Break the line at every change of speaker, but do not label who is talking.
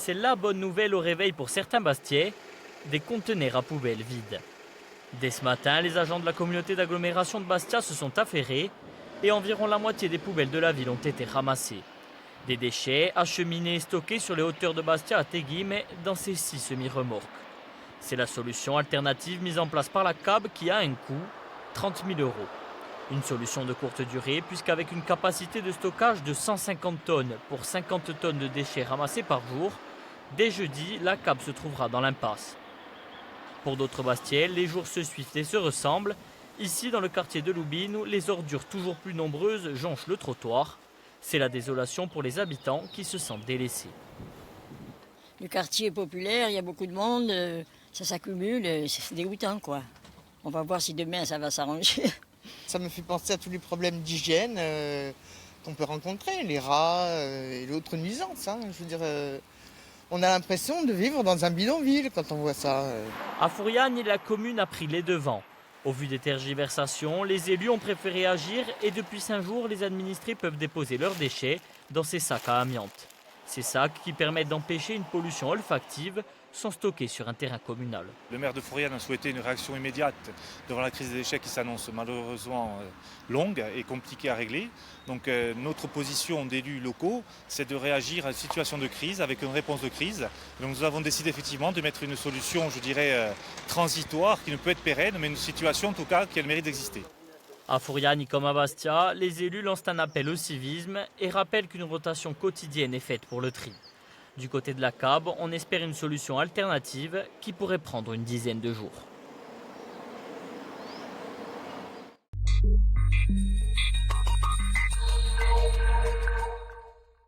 C'est la bonne nouvelle au réveil pour certains Bastiais, des conteneurs à poubelles vides. Dès ce matin, les agents de la communauté d'agglomération de Bastia se sont affairés et environ la moitié des poubelles de la ville ont été ramassées. Des déchets acheminés et stockés sur les hauteurs de Bastia à Teguim dans ces 6 semi-remorques. C'est la solution alternative mise en place par la CAB qui a un coût, 30 000 €. Une solution de courte durée puisqu'avec une capacité de stockage de 150 tonnes pour 50 tonnes de déchets ramassés par jour, dès jeudi, la CAB se trouvera dans l'impasse. Pour d'autres Bastiais, les jours se suivent et se ressemblent. Ici, dans le quartier de Loubine, les ordures toujours plus nombreuses jonchent le trottoir. C'est la désolation pour les habitants qui se sentent délaissés.
Le quartier est populaire, il y a beaucoup de monde, ça s'accumule, c'est dégoûtant quoi. On va voir si demain ça va s'arranger.
Ça me fait penser à tous les problèmes d'hygiène qu'on peut rencontrer, les rats et l'autre nuisance. Je veux dire, on a l'impression de vivre dans un bidonville quand on voit ça.
À Fouriane, la commune a pris les devants. Au vu des tergiversations, les élus ont préféré agir et depuis 5 jours, les administrés peuvent déposer leurs déchets dans ces sacs à amiante. Ces sacs qui permettent d'empêcher une pollution olfactive sont stockés sur un terrain communal.
Le maire de Fouriane a souhaité une réaction immédiate devant la crise des déchets qui s'annonce malheureusement longue et compliquée à régler. Donc notre position d'élus locaux, c'est de réagir à une situation de crise avec une réponse de crise. Donc nous avons décidé effectivement de mettre une solution, je dirais, transitoire, qui ne peut être pérenne, mais une situation en tout cas qui a le mérite d'exister.
À Fouriane comme à Bastia, les élus lancent un appel au civisme et rappellent qu'une rotation quotidienne est faite pour le tri. Du côté de la CAB, on espère une solution alternative qui pourrait prendre une dizaine de jours.